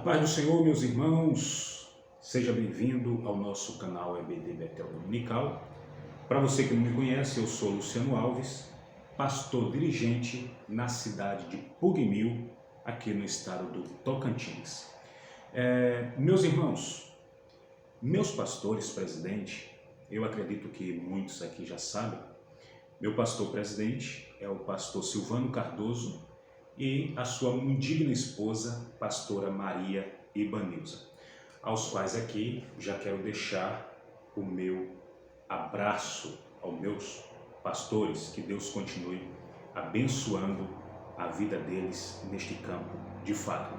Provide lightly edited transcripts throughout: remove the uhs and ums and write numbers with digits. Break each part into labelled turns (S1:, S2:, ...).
S1: Paz do Senhor, meus irmãos, seja bem-vindo ao nosso canal EBD Betel Dominical. Para você que não me conhece, eu sou Luciano Alves, pastor dirigente na cidade de Pugmil, aqui no estado do Tocantins. Meus irmãos, meus pastores presidente, eu acredito que muitos aqui já sabem, meu pastor presidente é o pastor Silvano Cardoso, e a sua indigna esposa, pastora Maria Ibanilza, aos quais aqui já quero deixar o meu abraço aos meus pastores, que Deus continue abençoando a vida deles neste campo de fato.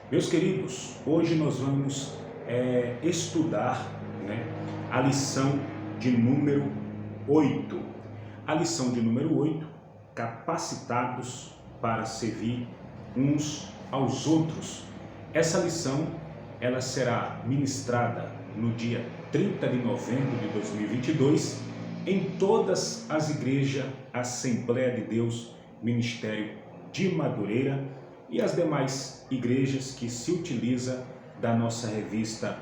S1: Meus queridos, hoje nós vamos estudar a lição de número 8. A lição de número 8, capacitados para servir uns aos outros. Essa lição ela será ministrada no dia 30 de novembro de 2022 em todas as igrejas Assembleia de Deus, Ministério de Madureira e as demais igrejas que se utilizam da nossa revista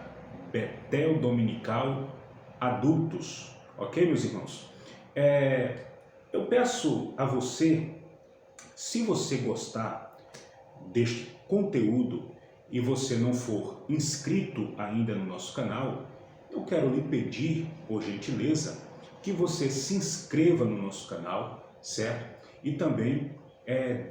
S1: Betel Dominical Adultos. Ok, meus irmãos? Eu peço a você, se você gostar deste conteúdo e você não for inscrito ainda no nosso canal, eu quero lhe pedir, por gentileza, que você se inscreva no nosso canal, certo? E também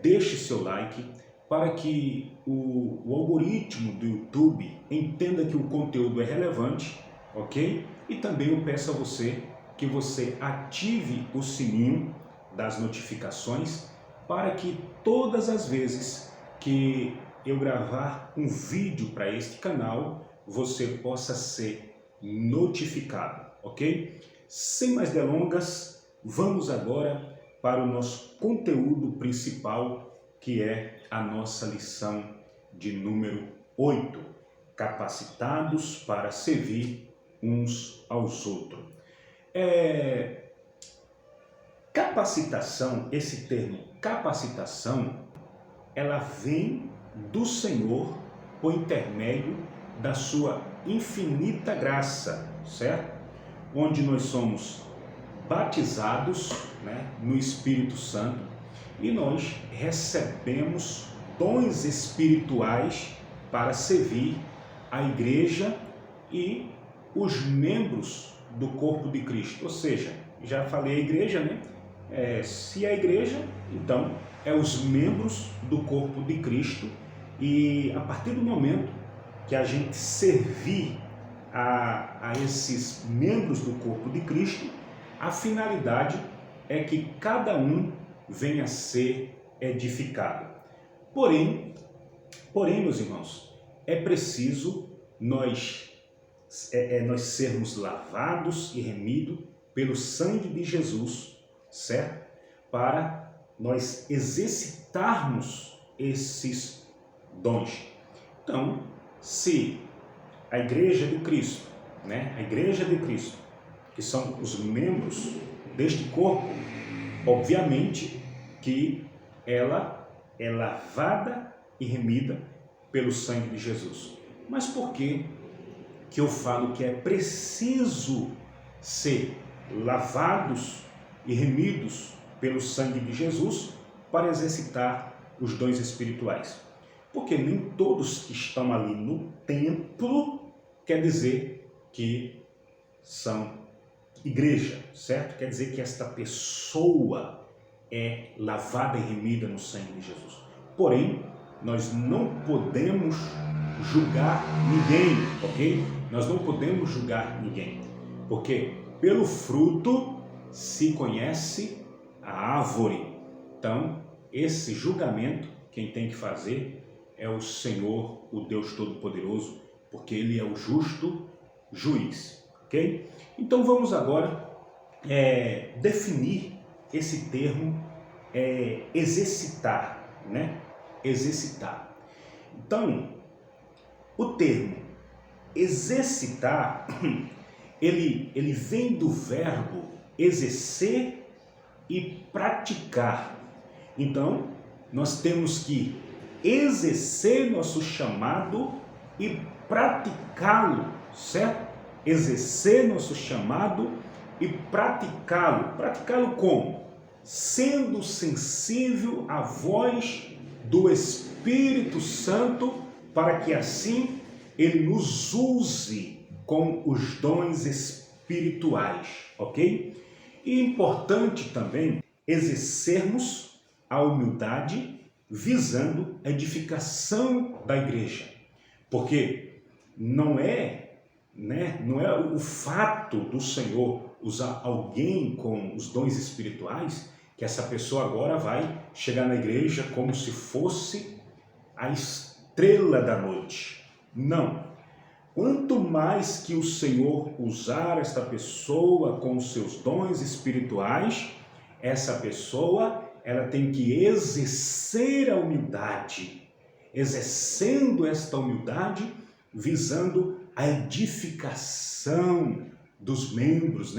S1: deixe seu like para que o algoritmo do YouTube entenda que o conteúdo é relevante, ok? E também eu peço a você que você ative o sininho das notificações para que todas as vezes que eu gravar um vídeo para este canal, você possa ser notificado, ok? Sem mais delongas, vamos agora para o nosso conteúdo principal, que é a nossa lição de número 8, capacitados para servir uns aos outros. Capacitação, esse termo capacitação, ela vem do Senhor por intermédio da sua infinita graça, certo? Onde nós somos batizados no Espírito Santo e nós recebemos dons espirituais para servir a igreja e os membros do corpo de Cristo. Ou seja, já falei a igreja, se é a igreja, então é os membros do corpo de Cristo, e a partir do momento que a gente servir a esses membros do corpo de Cristo, a finalidade é que cada um venha a ser edificado. Porém, meus irmãos, é preciso nós sermos lavados e remidos pelo sangue de Jesus, certo? Para nós exercitarmos esses dons. Então, se a Igreja de Cristo, a Igreja de Cristo, que são os membros deste corpo, obviamente que ela é lavada e remida pelo sangue de Jesus. Mas por que eu falo que é preciso ser lavados e remidos pelo sangue de Jesus para exercitar os dons espirituais? Porque nem todos que estão ali no templo quer dizer que são igreja, certo? Quer dizer que esta pessoa é lavada e remida no sangue de Jesus. Porém, nós não podemos julgar ninguém, ok? Nós não podemos julgar ninguém, porque pelo fruto se conhece a árvore. Então, esse julgamento, quem tem que fazer é o Senhor, o Deus Todo-Poderoso, porque Ele é o justo juiz, ok? Então, vamos agora definir esse termo exercitar, Exercitar. Então, o termo exercitar, ele vem do verbo exercer e praticar. Então, nós temos que exercer nosso chamado e praticá-lo, certo? Exercer nosso chamado e praticá-lo. Praticá-lo como? Sendo sensível à voz do Espírito Santo, para que assim ele nos use com os dons espirituais, ok? E é importante também exercermos a humildade visando a edificação da igreja, porque não é o fato do Senhor usar alguém com os dons espirituais que essa pessoa agora vai chegar na igreja como se fosse a estrela da noite. Não. Quanto mais que o Senhor usar esta pessoa com os seus dons espirituais, essa pessoa ela tem que exercer a humildade, exercendo esta humildade, visando a edificação dos membros,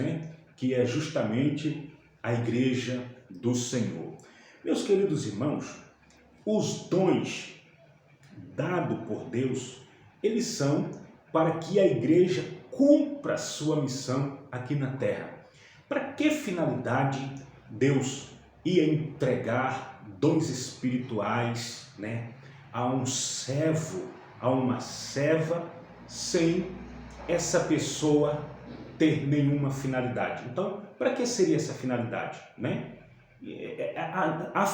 S1: que é justamente a igreja do Senhor. Meus queridos irmãos, os dons dados por Deus, eles são para que a igreja cumpra a sua missão aqui na terra. Para que finalidade Deus ia entregar dons espirituais, a um servo, a uma serva, sem essa pessoa ter nenhuma finalidade? Então, para que seria essa finalidade? A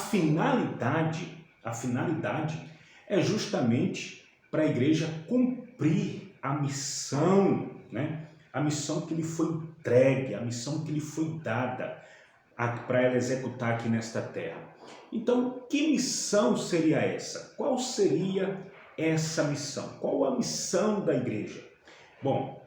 S1: finalidade é justamente para a igreja cumprir a missão, a missão que lhe foi entregue, a missão que lhe foi dada para ela executar aqui nesta terra. Então, que missão seria essa? Qual seria essa missão? Qual a missão da igreja? Bom,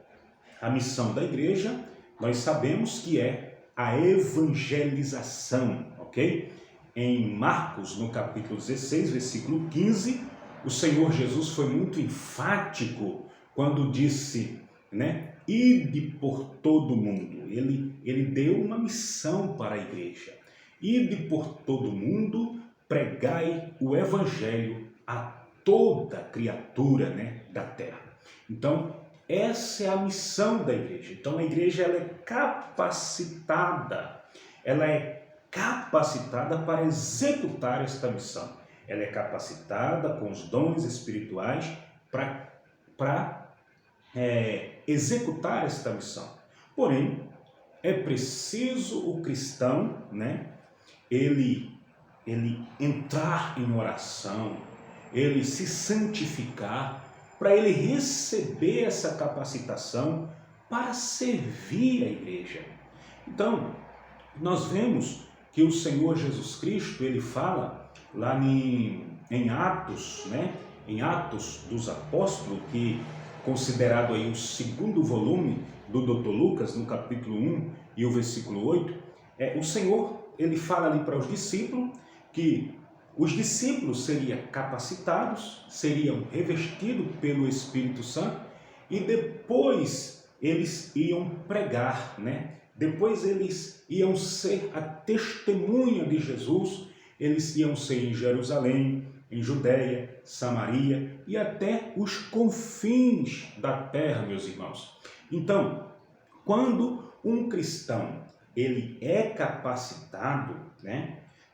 S1: a missão da igreja, nós sabemos que é a evangelização, ok? Em Marcos, no capítulo 16, versículo 15, o Senhor Jesus foi muito enfático quando disse, ide por todo mundo. Ele deu uma missão para a igreja. Ide por todo mundo, pregai o evangelho a toda criatura, da terra. Então, essa é a missão da igreja. Então, a igreja ela é capacitada para executar esta missão. Ela é capacitada com os dons espirituais para executar esta missão. Porém, é preciso o cristão, ele entrar em oração, ele se santificar, para ele receber essa capacitação para servir a igreja. Então, nós vemos que o Senhor Jesus Cristo, ele fala lá em Atos, em Atos dos Apóstolos, que considerado aí o segundo volume do Dr. Lucas, no capítulo 1 e o versículo 8, o Senhor, ele fala ali para os discípulos que os discípulos seriam capacitados, seriam revestidos pelo Espírito Santo e depois eles iam pregar, Depois eles iam ser a testemunha de Jesus, eles iam ser em Jerusalém, em Judeia, Samaria e até os confins da terra, meus irmãos. Então, quando um cristão ele é capacitado,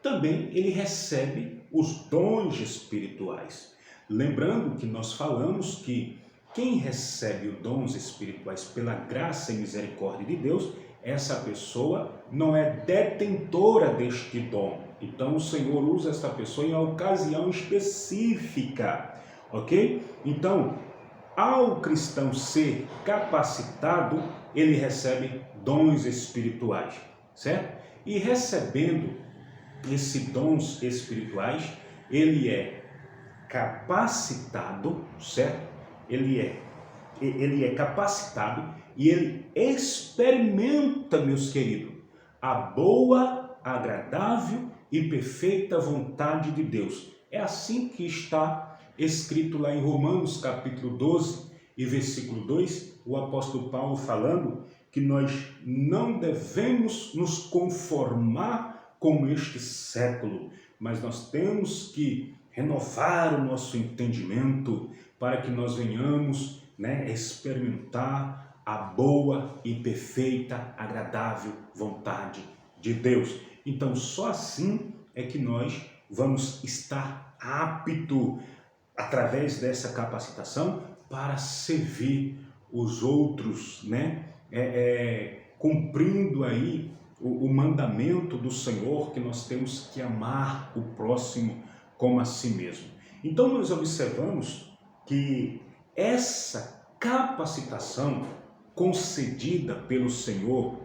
S1: também ele recebe os dons espirituais. Lembrando que nós falamos que quem recebe os dons espirituais pela graça e misericórdia de Deus, essa pessoa não é detentora deste dom. Então o Senhor usa esta pessoa em uma ocasião específica, ok? Então, ao cristão ser capacitado, ele recebe dons espirituais, certo? E recebendo esses dons espirituais, ele é capacitado, certo? Ele é capacitado e ele experimenta, meus queridos, a boa, agradável e perfeita vontade de Deus. É assim que está escrito lá em Romanos capítulo 12 e versículo 2, o apóstolo Paulo falando que nós não devemos nos conformar com este século, mas nós temos que renovar o nosso entendimento para que nós venhamos, né, experimentar a boa e perfeita, agradável vontade de Deus. Então, só assim é que nós vamos estar apto, através dessa capacitação, para servir os outros, né? Cumprindo aí o mandamento do Senhor, que nós temos que amar o próximo como a si mesmo. Então nós observamos que essa capacitação concedida pelo Senhor,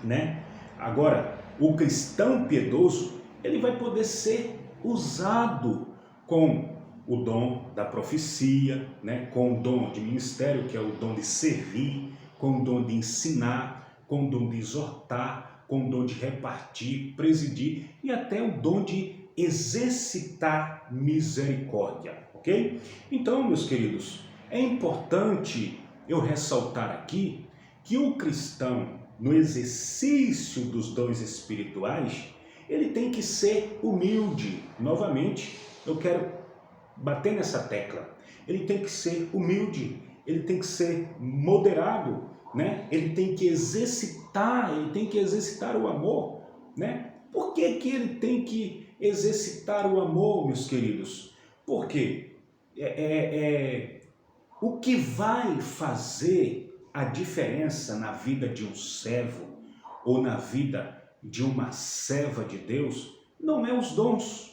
S1: né? Agora, o cristão piedoso, ele vai poder ser usado com o dom da profecia, né? Com o dom de ministério, que é o dom de servir, com o dom de ensinar, com o dom de exortar, com o dom de repartir, presidir e até o dom de exercitar misericórdia, ok? Então, meus queridos, é importante eu ressaltar aqui que o cristão, no exercício dos dons espirituais, ele tem que ser humilde. Novamente, eu quero bater nessa tecla. Ele tem que ser humilde, ele tem que ser moderado, né? Ele tem que exercitar o amor, né? Por que que ele tem que exercitar o amor, meus queridos? Porque o que vai fazer a diferença na vida de um servo ou na vida de uma serva de Deus não é os dons.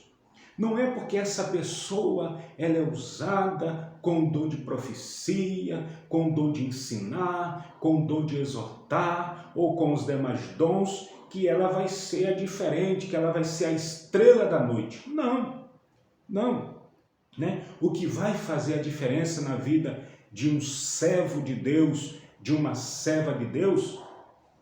S1: Não é porque essa pessoa ela é usada com o dom de profecia, com o dom de ensinar, com o dom de exortar ou com os demais dons que ela vai ser a diferente, que ela vai ser a estrela da noite. Não, não. Né? O que vai fazer a diferença na vida de um servo de Deus, de uma serva de Deus,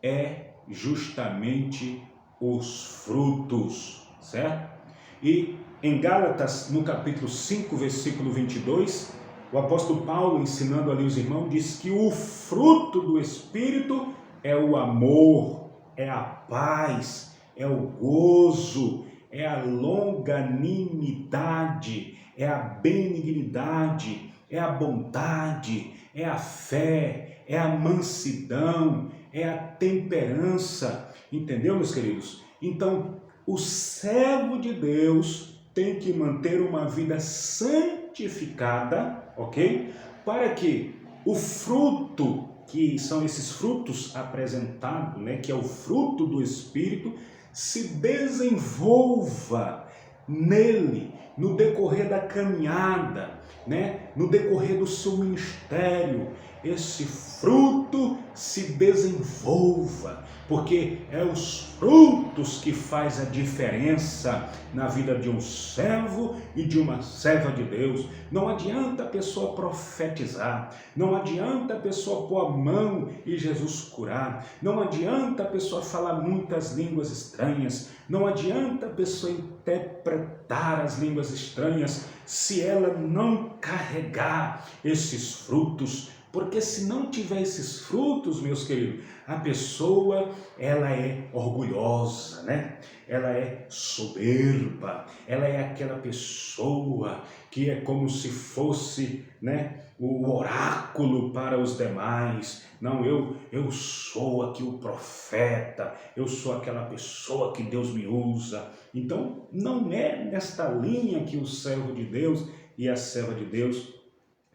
S1: é justamente os frutos, certo? E em Gálatas, no capítulo 5, versículo 22, o apóstolo Paulo, ensinando ali os irmãos, diz que o fruto do Espírito é o amor, é a paz, é o gozo, é a longanimidade, é a benignidade, é a bondade, é a fé, é a mansidão, é a temperança. Entendeu, meus queridos? Então, o servo de Deus tem que manter uma vida santificada, ok? Para que o fruto, que são esses frutos apresentados, né, que é o fruto do Espírito, se desenvolva nele, no decorrer da caminhada, né, no decorrer do seu ministério, esse fruto se desenvolva, porque é os frutos que faz a diferença na vida de um servo e de uma serva de Deus. Não adianta a pessoa profetizar, não adianta a pessoa pôr a mão e Jesus curar, não adianta a pessoa falar muitas línguas estranhas, não adianta a pessoa interpretar as línguas estranhas se ela não carregar esses frutos. Porque se não tiver esses frutos, meus queridos, a pessoa, ela é orgulhosa, né? Ela é soberba, ela é aquela pessoa que é como se fosse, né, o oráculo para os demais. Não, eu sou aqui o profeta, eu sou aquela pessoa que Deus me usa. Então, não é nesta linha que o servo de Deus e a serva de Deus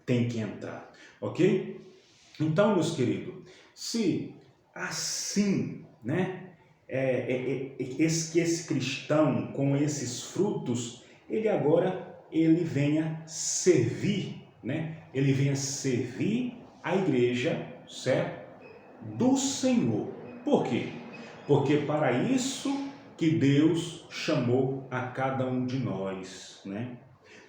S1: tem que entrar, ok? Então, meus queridos, se assim, né, esse cristão com esses frutos, ele venha servir, né? Ele venha servir a igreja, certo? Do Senhor. Por quê? Porque para isso que Deus chamou a cada um de nós, né?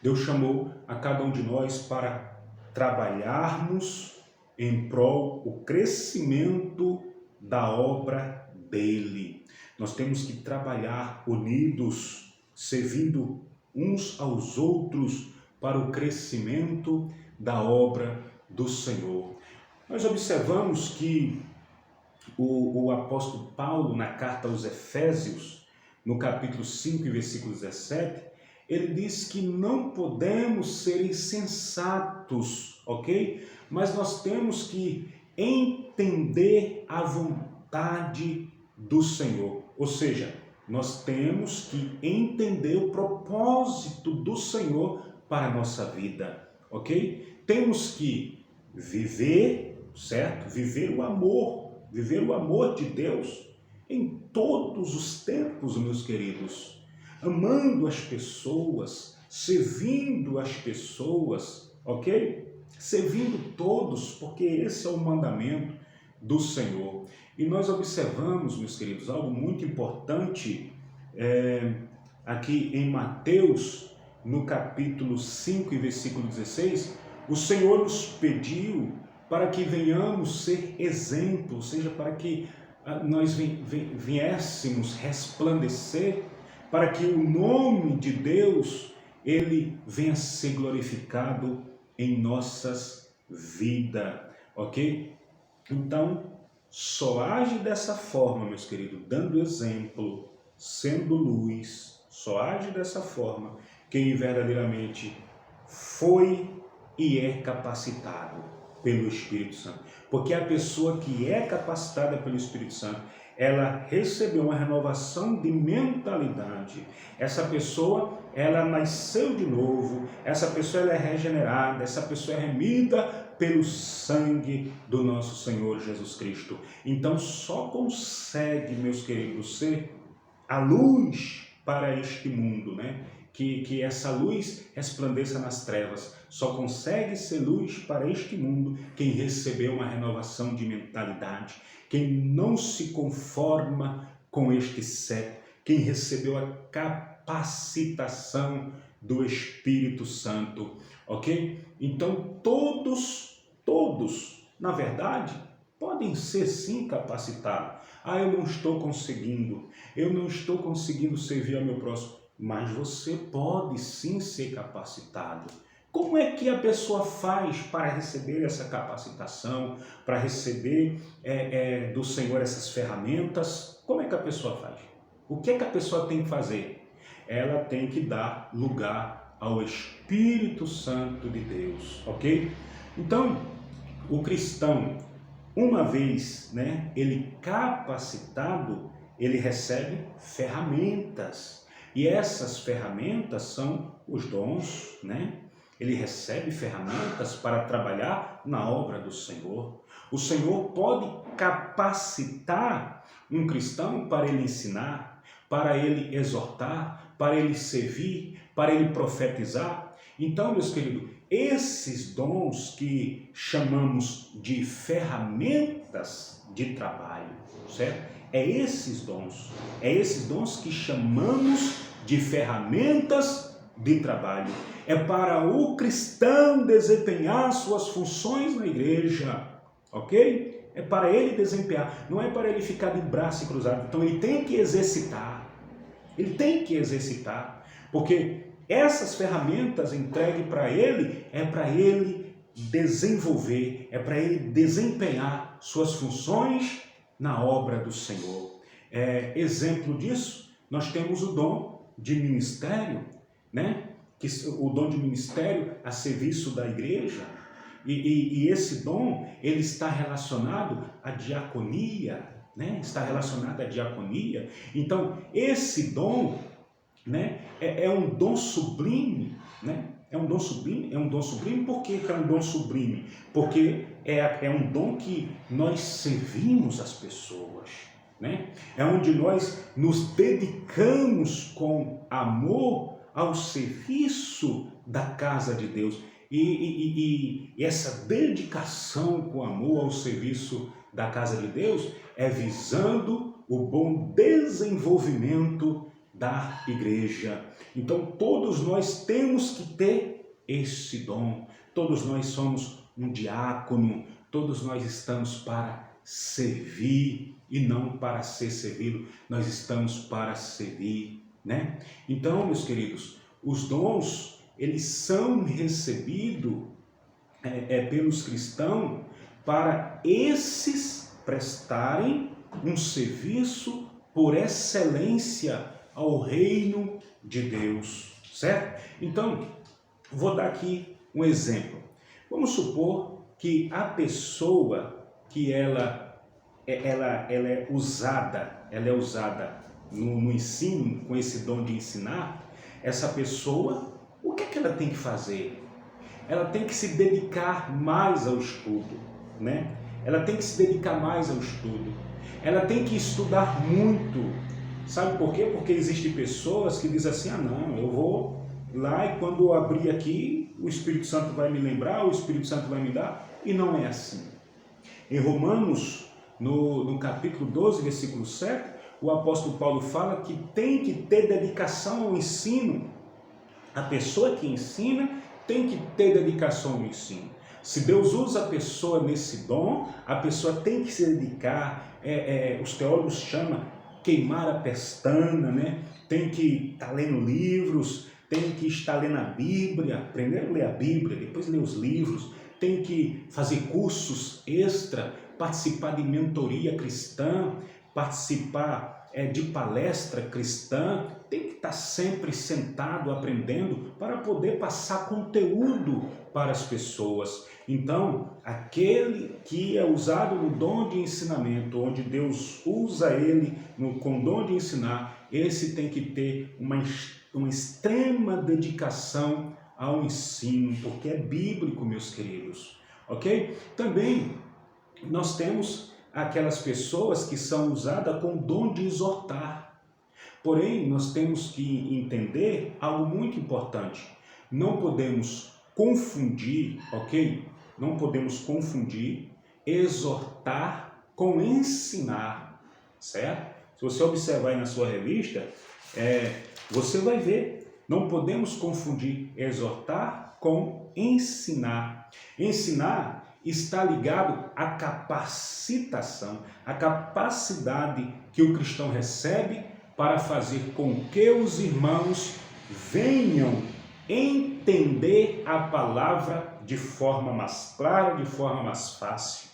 S1: Deus chamou a cada um de nós para trabalharmos em prol o crescimento da obra dele. Nós temos que trabalhar unidos, servindo uns aos outros para o crescimento da obra do Senhor. Nós observamos que o apóstolo Paulo, na carta aos Efésios, no capítulo 5, versículo 17, ele diz que não podemos ser insensatos, natos, ok? Mas nós temos que entender a vontade do Senhor. Ou seja, nós temos que entender o propósito do Senhor para a nossa vida, ok? Temos que viver, certo? Viver o amor de Deus em todos os tempos, meus queridos. Amando as pessoas, servindo as pessoas, ok? Servindo todos, porque esse é o mandamento do Senhor. E nós observamos, meus queridos, algo muito importante aqui em Mateus, no capítulo 5 e versículo 16, o Senhor nos pediu para que venhamos ser exemplo, ou seja, para que nós viéssemos resplandecer, para que o nome de Deus, ele venha ser glorificado em nossas vidas, ok? Então, só age dessa forma, meus queridos, dando exemplo, sendo luz, só age dessa forma quem verdadeiramente foi e é capacitado pelo Espírito Santo. Porque a pessoa que é capacitada pelo Espírito Santo, ela recebeu uma renovação de mentalidade. Essa pessoa, ela nasceu de novo, essa pessoa ela é regenerada, essa pessoa é remida pelo sangue do nosso Senhor Jesus Cristo. Então só consegue, meus queridos, ser a luz para este mundo, né? Que essa luz resplandeça nas trevas. Só consegue ser luz para este mundo quem recebeu uma renovação de mentalidade, quem não se conforma com este século, quem recebeu a capacitação do Espírito Santo, ok? Então todos, na verdade, podem ser sim capacitados. Eu não estou conseguindo servir ao meu próximo. Mas você pode sim ser capacitado. Como é que a pessoa faz para receber essa capacitação, para receber do Senhor essas ferramentas? Como é que a pessoa faz? O que é que a pessoa tem que fazer? Ela tem que dar lugar ao Espírito Santo de Deus, ok? Então, o cristão, uma vez, né, ele capacitado, ele recebe ferramentas. E essas ferramentas são os dons, né? Ele recebe ferramentas para trabalhar na obra do Senhor. O Senhor pode capacitar um cristão para ele ensinar, para ele exortar, para ele servir, para ele profetizar. Então, meus queridos, esses dons que chamamos de ferramentas de trabalho, certo? É esses dons que chamamos de ferramentas de trabalho. É para o cristão desempenhar suas funções na igreja, ok? É para ele desempenhar, não é para ele ficar de braço cruzado. Então ele tem que exercitar, porque essas ferramentas entregues para ele, é para ele desenvolver, é para ele desempenhar suas funções na obra do Senhor. Exemplo disso, nós temos o dom de ministério, né? O dom de ministério a serviço da igreja, e esse dom, ele está relacionado à diaconia, né? Está relacionado à diaconia. Então, esse dom, né, é um dom sublime, né? É um dom sublime. Por que é um dom sublime? Porque é um dom que nós servimos as pessoas, né? É onde nós nos dedicamos com amor ao serviço da casa de Deus. E essa dedicação com amor ao serviço da casa de Deus é visando o bom desenvolvimento da igreja. Então todos nós temos que ter esse dom. Todos nós somos um diácono, todos nós estamos para servir e não para ser servido. Nós estamos para servir, né? Então, meus queridos, os dons, eles são recebidos pelos cristãos para esses prestarem um serviço por excelência ao reino de Deus, certo? Então, vou dar aqui um exemplo. Vamos supor que a pessoa que ela é usada no ensino, com esse dom de ensinar, essa pessoa, o que é que ela tem que fazer? Ela tem que se dedicar mais ao estudo, né? Ela tem que se dedicar mais ao estudo. Ela tem que estudar muito. Sabe por quê? Porque existem pessoas que dizem assim, não, eu vou lá e quando eu abrir aqui, o Espírito Santo vai me lembrar, o Espírito Santo vai me dar, e não é assim. Em Romanos, no capítulo 12, versículo 7, o apóstolo Paulo fala que tem que ter dedicação ao ensino. A pessoa que ensina tem que ter dedicação ao ensino. Se Deus usa a pessoa nesse dom, a pessoa tem que se dedicar, os teólogos chamam queimar a pestana, né? Tem que estar lendo livros, tem que estar lendo a Bíblia, primeiro ler a Bíblia, depois ler os livros, tem que fazer cursos extra, participar de mentoria cristã, participar de palestra cristã, tem que estar sempre sentado aprendendo para poder passar conteúdo para as pessoas. Então, aquele que é usado no dom de ensinamento, onde Deus usa ele com o dom de ensinar, esse tem que ter uma extrema dedicação ao ensino, porque é bíblico, meus queridos, ok? Também nós temos aquelas pessoas que são usadas com o dom de exortar. Porém, nós temos que entender algo muito importante. Não podemos confundir, ok? Não podemos confundir exortar com ensinar, certo? Se você observar aí na sua revista, você vai ver, não podemos confundir exortar com ensinar. Ensinar está ligado à capacitação, à capacidade que o cristão recebe para fazer com que os irmãos venham entender a palavra de forma mais clara, de forma mais fácil.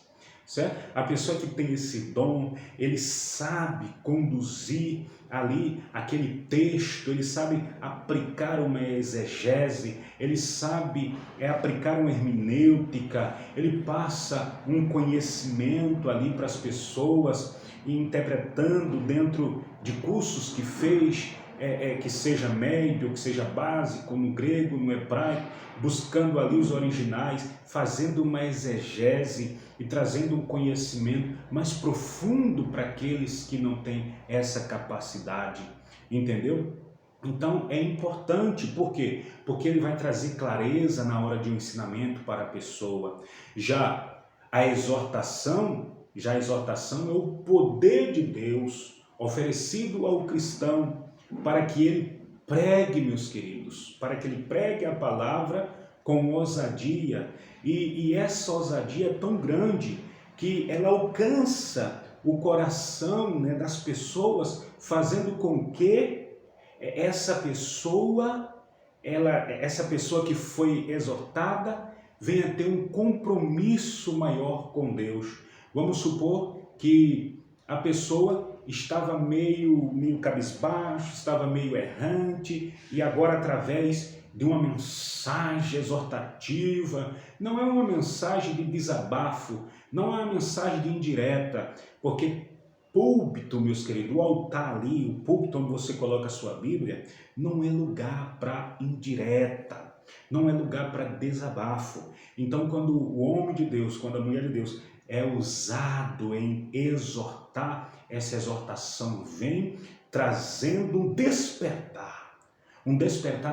S1: Certo? A pessoa que tem esse dom, ele sabe conduzir ali aquele texto, ele sabe aplicar uma exegese, ele sabe aplicar uma hermenêutica, ele passa um conhecimento ali para as pessoas, interpretando dentro de cursos que fez, que seja médio, que seja básico, no grego, no hebraico, buscando ali os originais, fazendo uma exegese e trazendo um conhecimento mais profundo para aqueles que não têm essa capacidade, entendeu? Então é importante, por quê? Porque ele vai trazer clareza na hora de um ensinamento para a pessoa. Já a exortação é o poder de Deus oferecido ao cristão para que ele pregue, meus queridos, para que ele pregue a palavra com ousadia, e essa ousadia é tão grande que ela alcança o coração, né, das pessoas, fazendo com que essa pessoa que foi exortada venha ter um compromisso maior com Deus. Vamos supor que a pessoa estava meio cabisbaixo, estava meio errante, e agora através de uma mensagem exortativa, não é uma mensagem de desabafo, não é uma mensagem de indireta, porque púlpito, meus queridos, o altar ali, o púlpito onde você coloca a sua Bíblia, não é lugar para indireta, não é lugar para desabafo. Então, quando o homem de Deus, quando a mulher de Deus é usado em exortar, essa exortação vem trazendo um despertar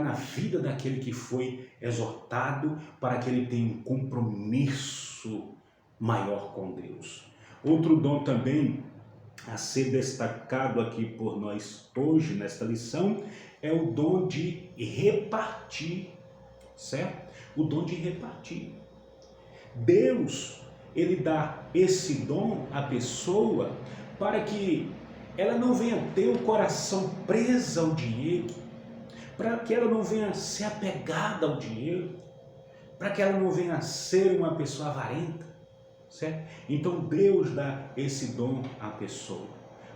S1: na vida daquele que foi exortado, para que ele tenha um compromisso maior com Deus. Outro dom também a ser destacado aqui por nós hoje, nesta lição, é o dom de repartir, certo? O dom de repartir. Deus, ele dá esse dom à pessoa para que ela não venha ter o coração preso ao dinheiro, para que ela não venha ser apegada ao dinheiro, para que ela não venha ser uma pessoa avarenta, certo? Então Deus dá esse dom à pessoa,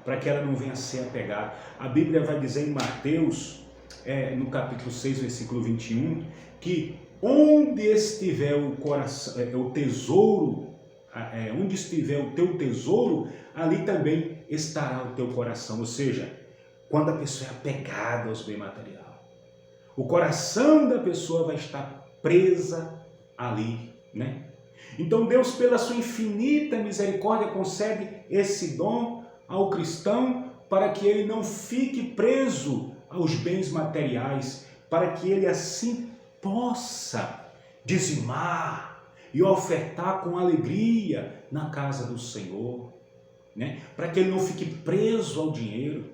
S1: para que ela não venha ser apegada. A Bíblia vai dizer em Mateus, no capítulo 6, versículo 21, que onde estiver o coração, o tesouro, onde estiver o teu tesouro, ali também estará o teu coração. Ou seja, quando a pessoa é apegada aos bens materiais, o coração da pessoa vai estar presa ali, né? Então Deus, pela sua infinita misericórdia, concede esse dom ao cristão para que ele não fique preso aos bens materiais, para que ele assim possa dizimar e ofertar com alegria na casa do Senhor, né? Para que ele não fique preso ao dinheiro,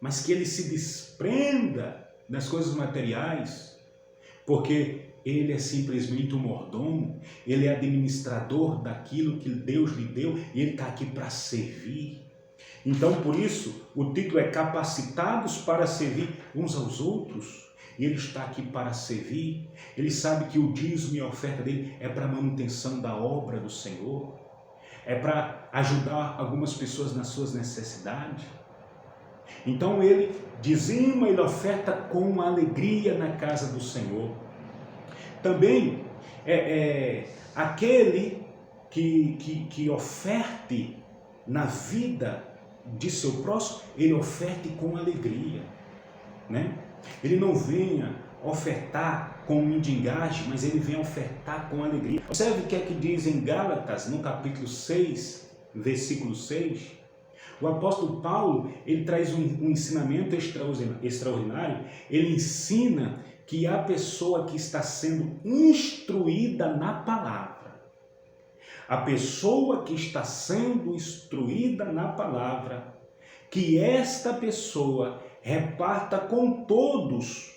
S1: mas que ele se desprenda das coisas materiais, porque ele é simplesmente um mordomo, ele é administrador daquilo que Deus lhe deu e ele está aqui para servir. Então, por isso, o título é Capacitados para Servir uns aos Outros. E ele está aqui para servir. Ele sabe que o dízimo e a oferta dele é para a manutenção da obra do Senhor, é para ajudar algumas pessoas nas suas necessidades. Então ele dizima, ele oferta com alegria na casa do Senhor. Também aquele que oferte na vida de seu próximo, ele oferte com alegria, né? Ele não venha ofertar com mendigagem, mas ele vem ofertar com alegria. Observe o que é que diz em Gálatas, no capítulo 6, versículo 6. O apóstolo Paulo, ele traz um ensinamento extraordinário. Ele ensina que a pessoa que está sendo instruída na palavra, a pessoa que está sendo instruída na palavra, que esta pessoa reparta com todos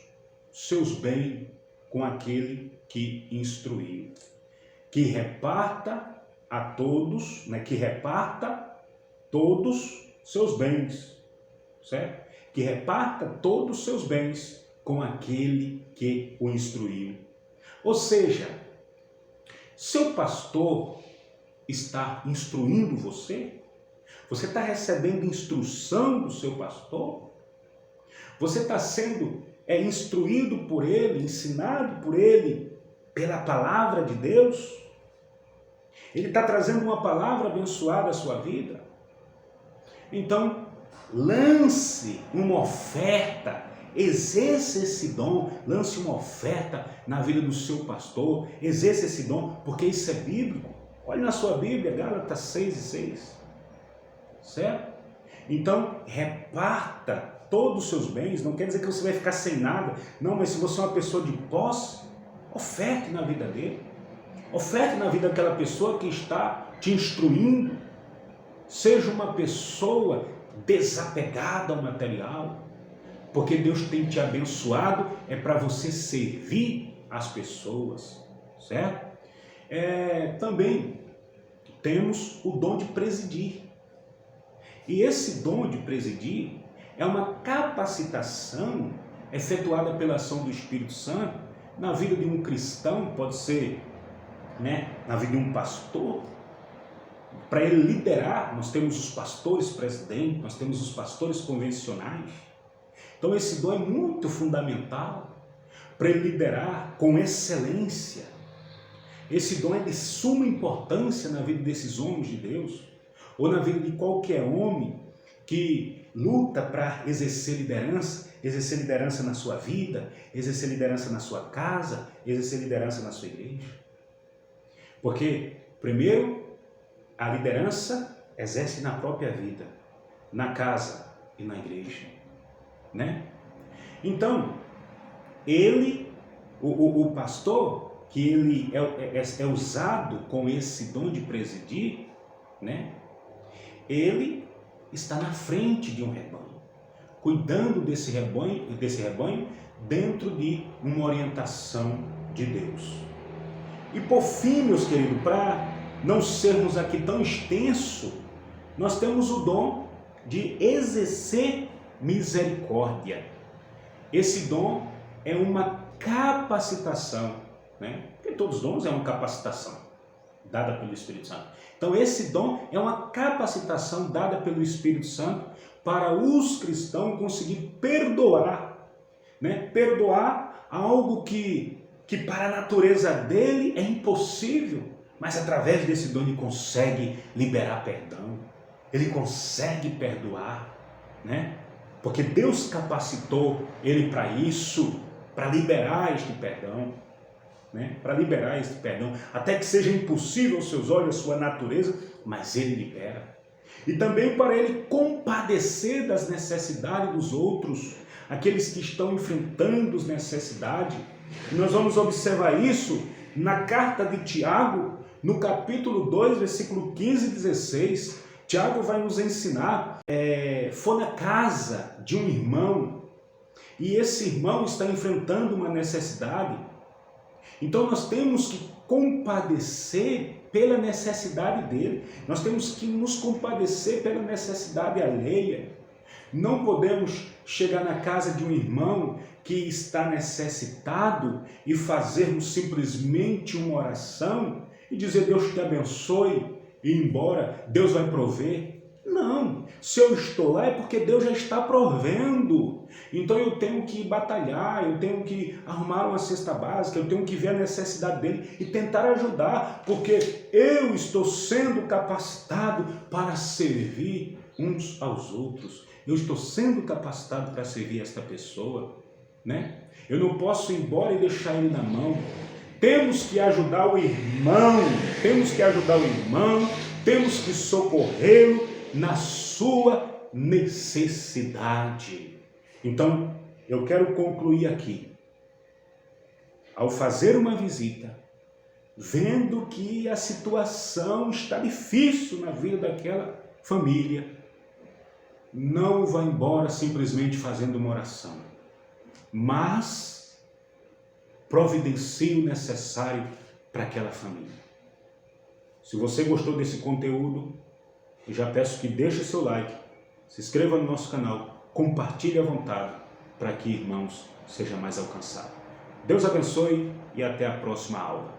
S1: seus bens com aquele que instruiu. Que reparta a todos, né? Que reparta todos seus bens, certo? Que reparta todos os seus bens com aquele que o instruiu. Ou seja, seu pastor está instruindo você? Você está recebendo instrução do seu pastor? Você está sendo instruído por ele, ensinado por ele, pela palavra de Deus? Ele está trazendo uma palavra abençoada à sua vida? Então, lance uma oferta, exerça esse dom, lance uma oferta na vida do seu pastor, exerça esse dom, porque isso é bíblico. Olhe na sua Bíblia, Gálatas 6:6, certo? Então, reparta todos os seus bens, não quer dizer que você vai ficar sem nada, não, mas se você é uma pessoa de posse, oferte na vida dele, oferte na vida daquela pessoa que está te instruindo. Seja uma pessoa desapegada ao material, porque Deus tem te abençoado, é para você servir as pessoas, certo? Também temos o dom de presidir. E esse dom de presidir é uma capacitação efetuada pela ação do Espírito Santo na vida de um cristão, pode ser, né, na vida de um pastor, para ele liderar. Nós temos os pastores presidentes, nós temos os pastores convencionais. Então esse dom é muito fundamental para ele liderar com excelência. Esse dom é de suma importância na vida desses homens de Deus, ou na vida de qualquer homem que luta para exercer liderança na sua vida, exercer liderança na sua casa, exercer liderança na sua igreja. Porque, primeiro, a liderança exerce na própria vida, na casa e na igreja, né? Então, o pastor, que ele é usado com esse dom de presidir, né? Ele está na frente de um rebanho, cuidando desse rebanho dentro de uma orientação de Deus. E por fim, meus queridos, para não sermos aqui tão extenso, nós temos o dom de exercer misericórdia. Esse dom é uma capacitação, né? Porque todos os dons é uma capacitação dada pelo Espírito Santo. Então esse dom é uma capacitação dada pelo Espírito Santo para os cristãos conseguir perdoar, né? Perdoar algo que que para a natureza dele é impossível, mas através desse dom ele consegue liberar perdão, ele consegue perdoar, né? Porque Deus capacitou ele para isso, para liberar este perdão, né? Para liberar este perdão, até que seja impossível aos seus olhos, a sua natureza, mas ele libera. E também para ele compadecer das necessidades dos outros, aqueles que estão enfrentando as necessidades. E nós vamos observar isso na carta de Tiago, no capítulo 2, versículo 15 e 16. Tiago vai nos ensinar, foi na casa de um irmão, e esse irmão está enfrentando uma necessidade. Então nós temos que compadecer pela necessidade dele, nós temos que nos compadecer pela necessidade alheia. Não podemos chegar na casa de um irmão que está necessitado e fazermos simplesmente uma oração e dizer Deus te abençoe e ir embora, Deus vai prover. Não, se eu estou lá é porque Deus já está provendo. Então eu tenho que batalhar, eu tenho que arrumar uma cesta básica, eu tenho que ver a necessidade dele e tentar ajudar, porque eu estou sendo capacitado para servir uns aos outros. Eu estou sendo capacitado para servir esta pessoa, né? Eu não posso ir embora e deixar ele na mão. Temos que ajudar o irmão, temos que socorrê-lo na sua necessidade. Então, eu quero concluir aqui. Ao fazer uma visita, vendo que a situação está difícil na vida daquela família, não vá embora simplesmente fazendo uma oração, mas providencie o necessário para aquela família. Se você gostou desse conteúdo, eu já peço que deixe seu like, se inscreva no nosso canal, compartilhe à vontade para que, irmãos, seja mais alcançado. Deus abençoe e até a próxima aula.